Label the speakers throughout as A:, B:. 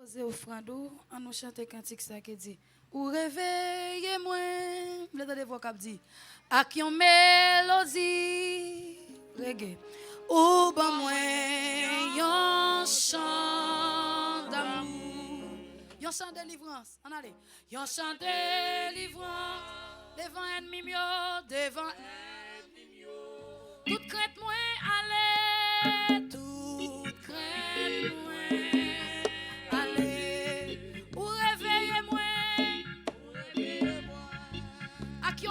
A: Posez offrande, on nous chante cantique ça qui dit ou réveillez-moi, vous entendez voix qui dit à qui on mélodie reggae ou ben moi yon chant d'amour, yon chant de délivrance, on allez, yon chant de délivrance devant ennemi mio, devant ennemi mio, toute crainte moi allez, toute crainte moi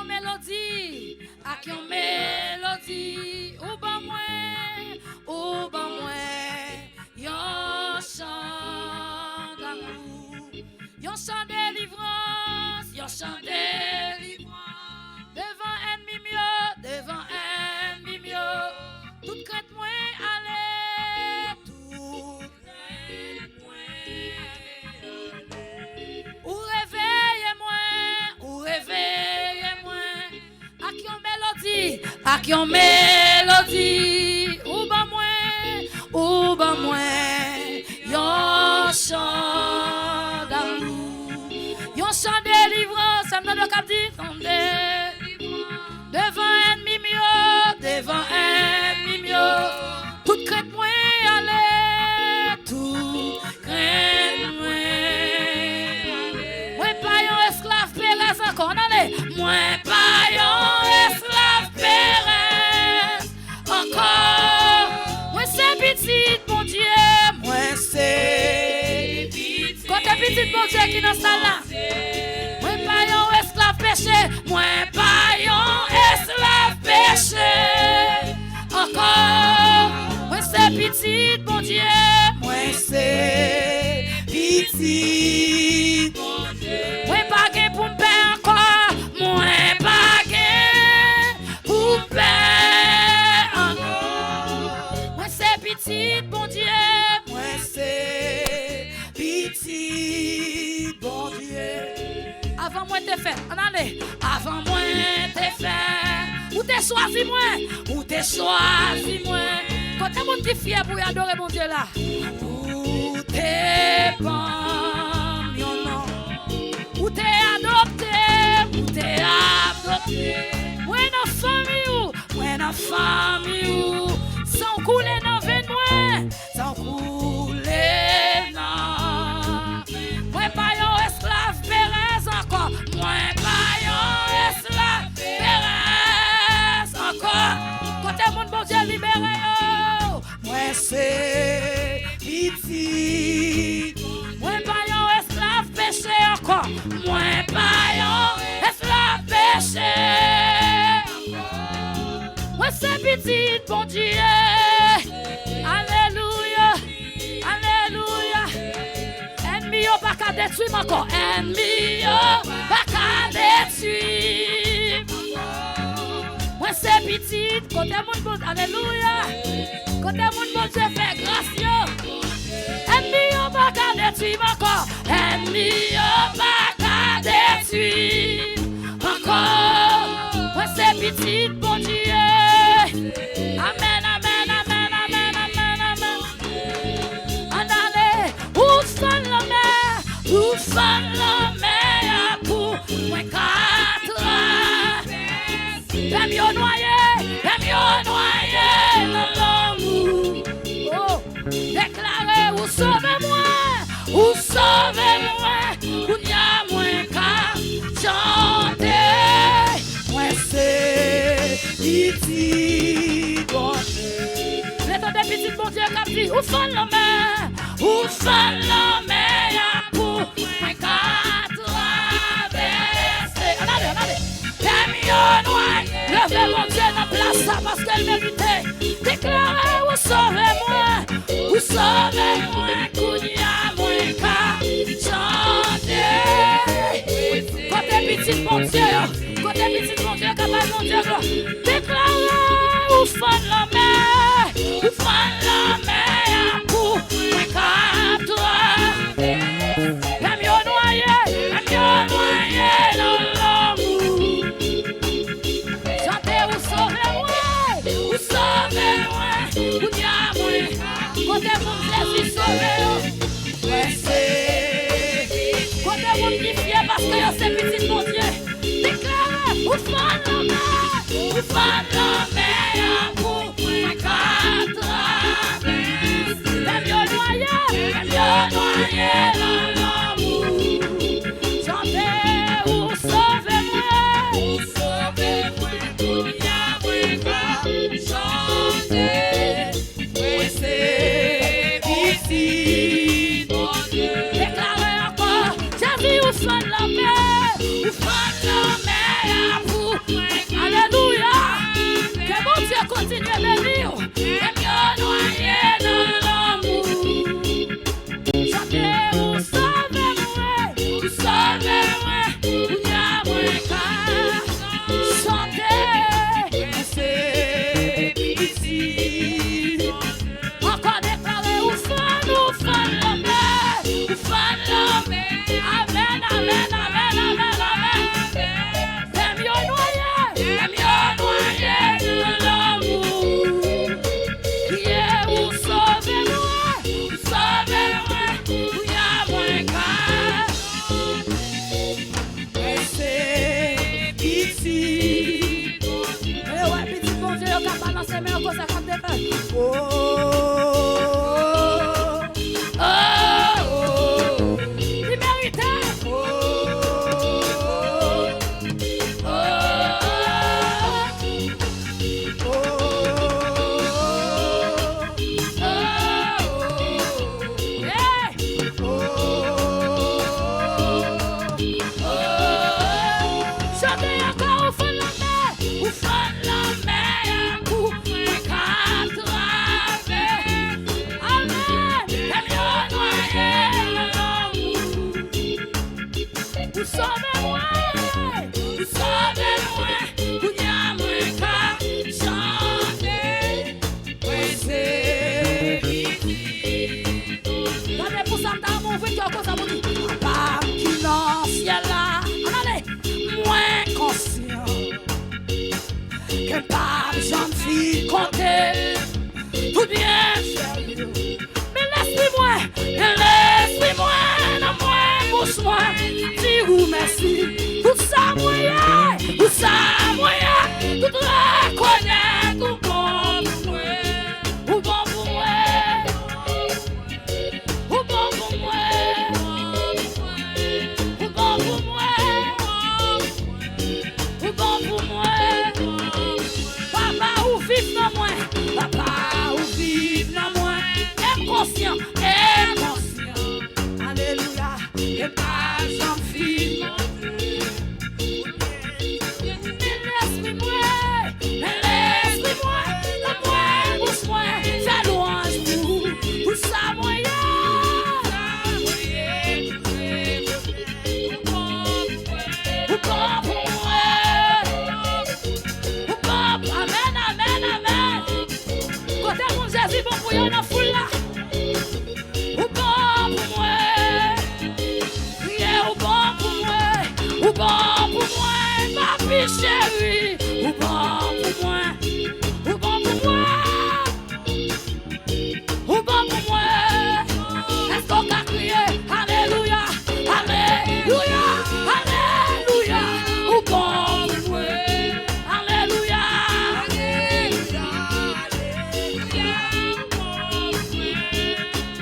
A: mélodie, à qui on mélodie, ou ben moi, yon chant d'amour, yon chant de délivrance, yon chant de délivrance, devant ennemi mieux, toute crainte moi, allez, toute crainte moi, allez, ou réveillez-moi, à qui on mélodie, ou ben moi, yon chant d'amour, yon chant de délivrance, ça me donne le cap dit, devant ennemi mieux, toute crainte moi, allez, toute crainte moi, moi pas yon esclave pérez encore, allez, moi pas yon esclave pérez encore, moi c'est petit mon Dieu, moi c'est petit, quand t'es petit mon Dieu qui dans salle là, moi pas yon esclave péché, moi pas yon esclave péché encore, moi c'est petit mon Dieu, moi c'est petit mon Dieu, moi pas gain pour me payer encore, moi pas gain pour me payer encore, moi c'est petit bon Dieu, moi c'est petit bon Dieu. Avant moi t'es fait, on allait, avant moi t'es fait, ou t'es choisi moi, quand t'es mon petit fier pour adorer mon Dieu là, ou t'es bon, non, ou t'es adopté, moi dans famille, sans couler dans veine moi pas yon esclave pérez encore, moi pas yon esclave pérez encore, quand t'es mon bon Dieu libéré yo, moi c'est petit, moi pas yon esclave péché encore, moi pas yon esclave péché, moi c'est petit bon Dieu, alléluia, alléluia, ennemi yo pas qu'à détruire encore, ennemi yo pas qu'à détruire, moi c'est petit, côté mon bon, alléluia, côté mon bon Dieu fait grâce yo, ennemi yo pas qu'à détruire encore, ennemi yo pas qu'à détruire encore, moi c'est petit bon Dieu, amen, amen, amen, amen, amen, amen, en allez, où sont la mer, pour moi quatre, j'aime yo noyer dans l'amour, oh, déclarez ou sauvez-moi, ou n'y a moins qu'à chanter, moi c'est petit bon Dieu, l'état des petits bon Dieu qui dit, où sont la mer, pour moi qu'à traverser, allez, levez mon Dieu dans place ça parce qu'elle méritait, déclarez ou sauvez-moi, qu'il n'y a moins qu'à chanter, côté petit bon Dieu, capable mon Dieu, déclarez ou fan la mer, pour moi qu'à traverser, j'aime yo noyer dans l'amour, chantez ou sauvez-moi, ou n'y a moins, côté mon Jésus sauvez-moi, Continue à bénir, et mieux noyer dans l'amour. Chantez, vous savez-moi, il y a moins qu'à chanter. C'est ici. Encore déclarer, ou fan l'homme, amen, amen, amen, amen, amen. Et mieux noyer dans l'amour. Yeah, vous sauvez-moi, il y a moins qu'à. Et c'est ici. Eh ouais, petit bon Dieu, il a balancé mes causes à comme des feux. Oh, oh, oh, il méritait. Oh, oh, oh. Sauvez-moi, il y a moins qu'à chanter. Oui, c'est ici. Regardez pour ça, dans mon vie, comme ça, vous dites, papa qui dans le ciel là, allez, moins conscient que par jeune fille compter, tout bien sérieux. Mais laisse-moi, non, moi, pousse-moi. Ou merci, tout ça moyen, tout reconnaître, ou bon pour moi, ou bon pour moi, ou bon pour moi, ou bon pour moi, papa ou vive dans moi, inconscient, alléluia, et pas j'en fille. Chérie, ou bon pour moi, ou bon pour moi, ou bon pour moi. Est-ce qu'on a crié alléluia, alléluia, alléluia, ou bon pour moi, alléluia, alléluia, alléluia,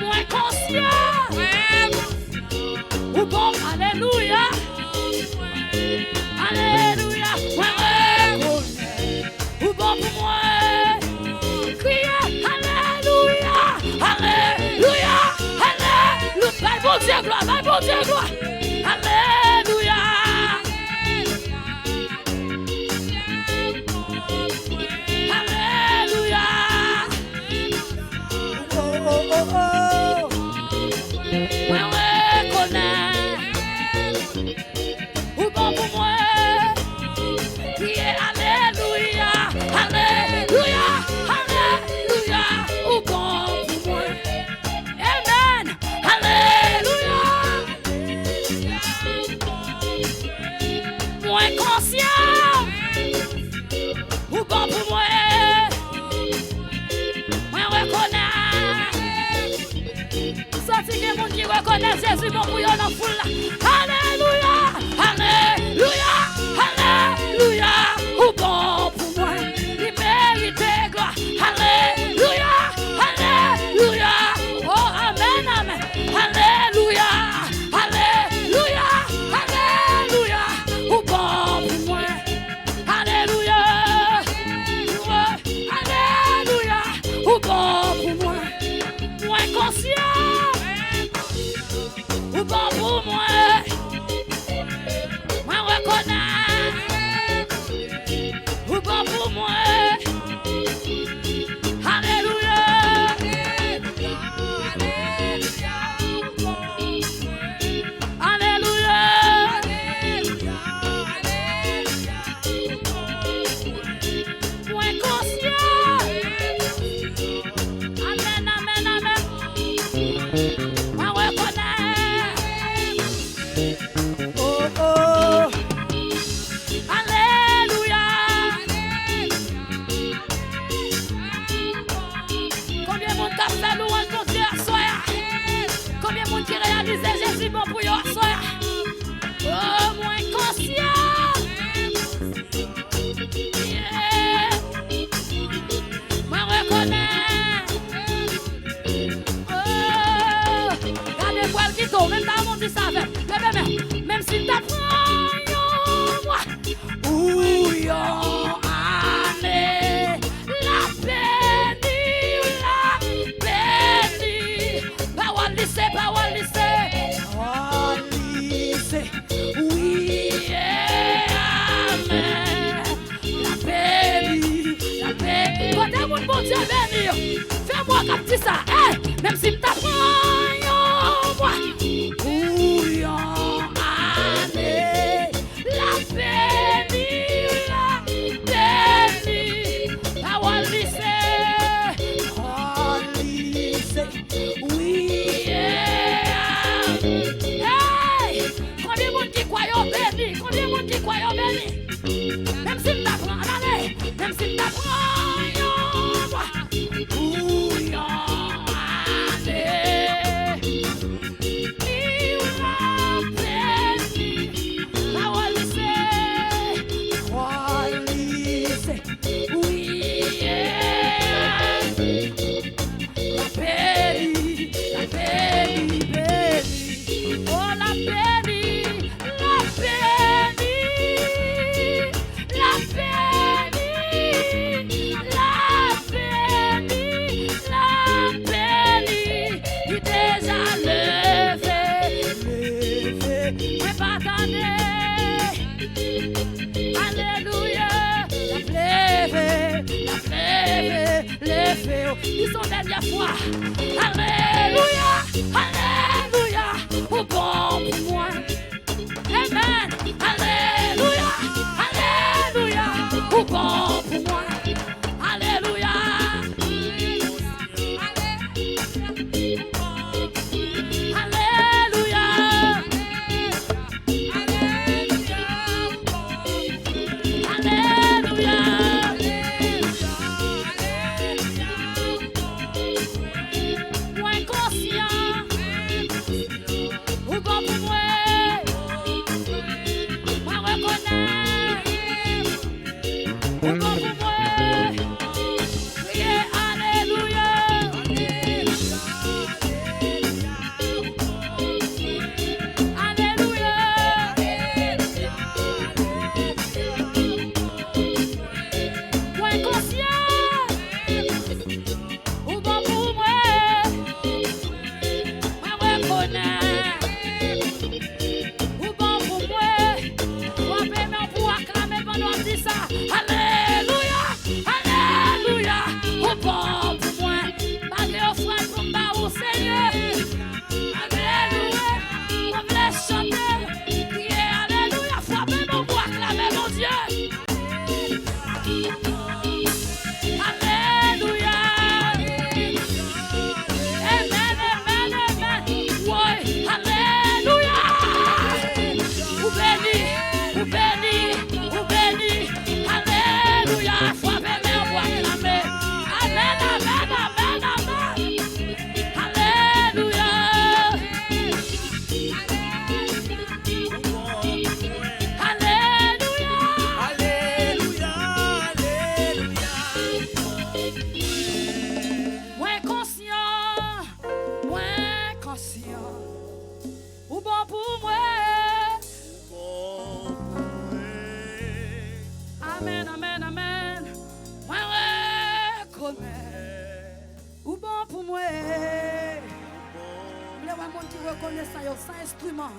A: moins conscient, ou bon, alléluia, alléluia. Ou bon pour moi, criez alléluia, alléluia, alléluia. Bye bon Dieu gloire, bye bon Dieu gloire, alléluia. Alléluia. Oh oh oh oh. Ouais connais. Ou bon pour moi. Alléluia, alléluia, alléluia, ou bon pour moi. Amen, alléluia. Moins conscient, ou bon pour moi. Moi reconnais. Sorti que mon qui reconnaît Jésus bon pour yon en foule. Alléluia, alléluia, alléluia. mon Dieu béni. Fais-moi comme dit ça. Hey, même si m't'apprends, moi. Bouillon, année. La béni, la béni. Parole lycée. Parole lycée. Oui, yeah. Hey, combien de monde qui croit au béni? Combien de monde qui croit au béni? Même si m't'apprends, allez. Même si m't'apprends, moi. Bouillon, année. Ils sont dernière fois. Alléluia, alléluia, au bon pour moi. Amen. Alléluia, alléluia, au bon pour moi. Alléluia.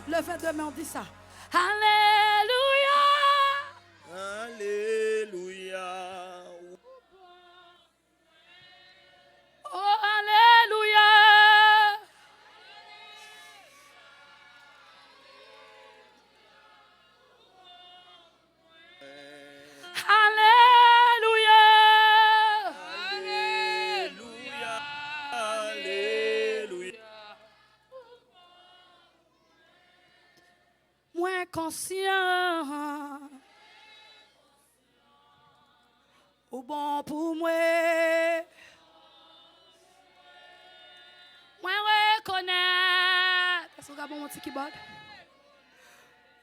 A: Levez deux mains, on dit ça. Alléluia.
B: Alléluia.
A: Oh, alléluia. Alléluia.
B: Alléluia. Alléluia.
A: Moins conscient ou bon pour moi, moins reconnaître. Est-ce que vous avez mon petit keyboard?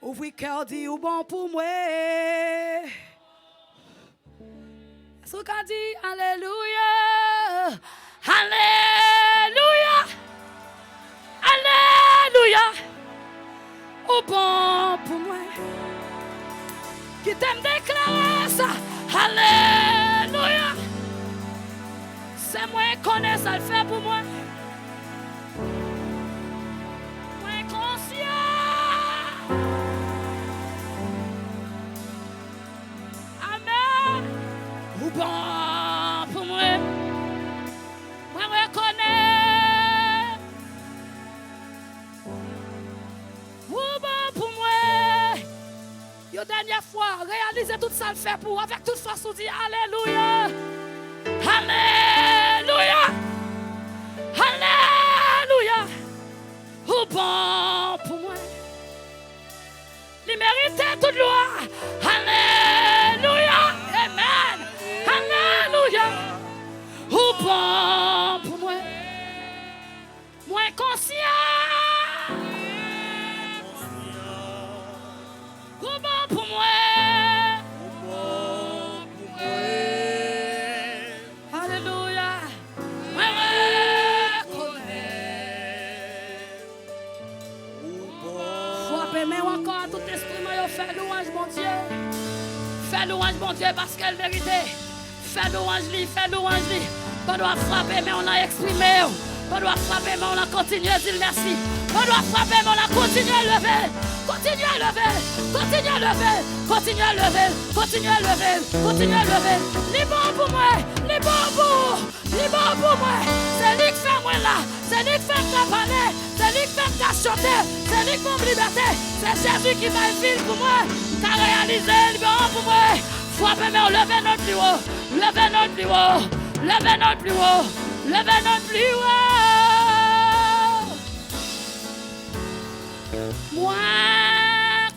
A: Ouvrir cœur dit ou bon pour moi. Est-ce que vous avez dit alléluia, alléluia, alléluia. Au bon pour moi, qui t'aime déclarer ça, alléluia. C'est moi qui connais ça, le fait pour moi. Moi conscient. Amen. Au bon pour moi. première fois, réalisez tout ça le fait pour avec toute force, on dit Alléluia. Alléluia. Alléluia. Ou bon pour moi. Il méritait toute gloire. Alléluia. Amen. Alléluia. Ou bon pour moi. Moi conscient. Ou bon pour moi. Alléluia. Moi mais encore tout instrument, fait louange, mon Dieu. Fais louange, mon Dieu, parce qu'elle méritait. Fais louange, fais louange. On doit frapper, mais on a exprimé. On doit frapper, mais on a continué à dire merci. On doit frapper, mais on a continué à lever. Continue à lever. Continue à lever. Continue à lever. Continue à lever. Continue à lever. Les bons pour moi. Les bons pour. Les bons pour moi. C'est lui qui fait moi là. C'est lui qui fait me parler. C'est lui qui fait me chanter. C'est lui qui me liberté. C'est Jésus qui m'a ville pour moi. Qui a réalisé le bon pour moi. Frappez, mais on levez notre plus haut. Levez notre plus haut. Levez notre plus haut. Levez notre plus haut. Moi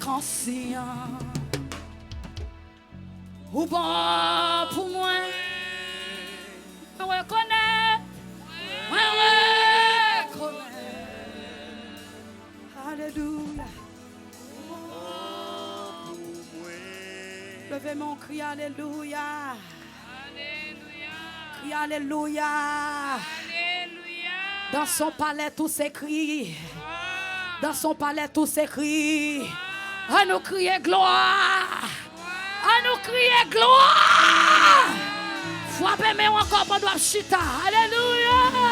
A: conscient. Ou bon pour moi. Je reconnais. Je reconnais. Alléluia. Levez mon cri, alléluia. Cri, alléluia. Dans son palais, tout s'écrit. Dans son palais, tout s'écrit. À nous crier gloire. À nous crier gloire. Frappez, mais encore pas doit chita. Alléluia.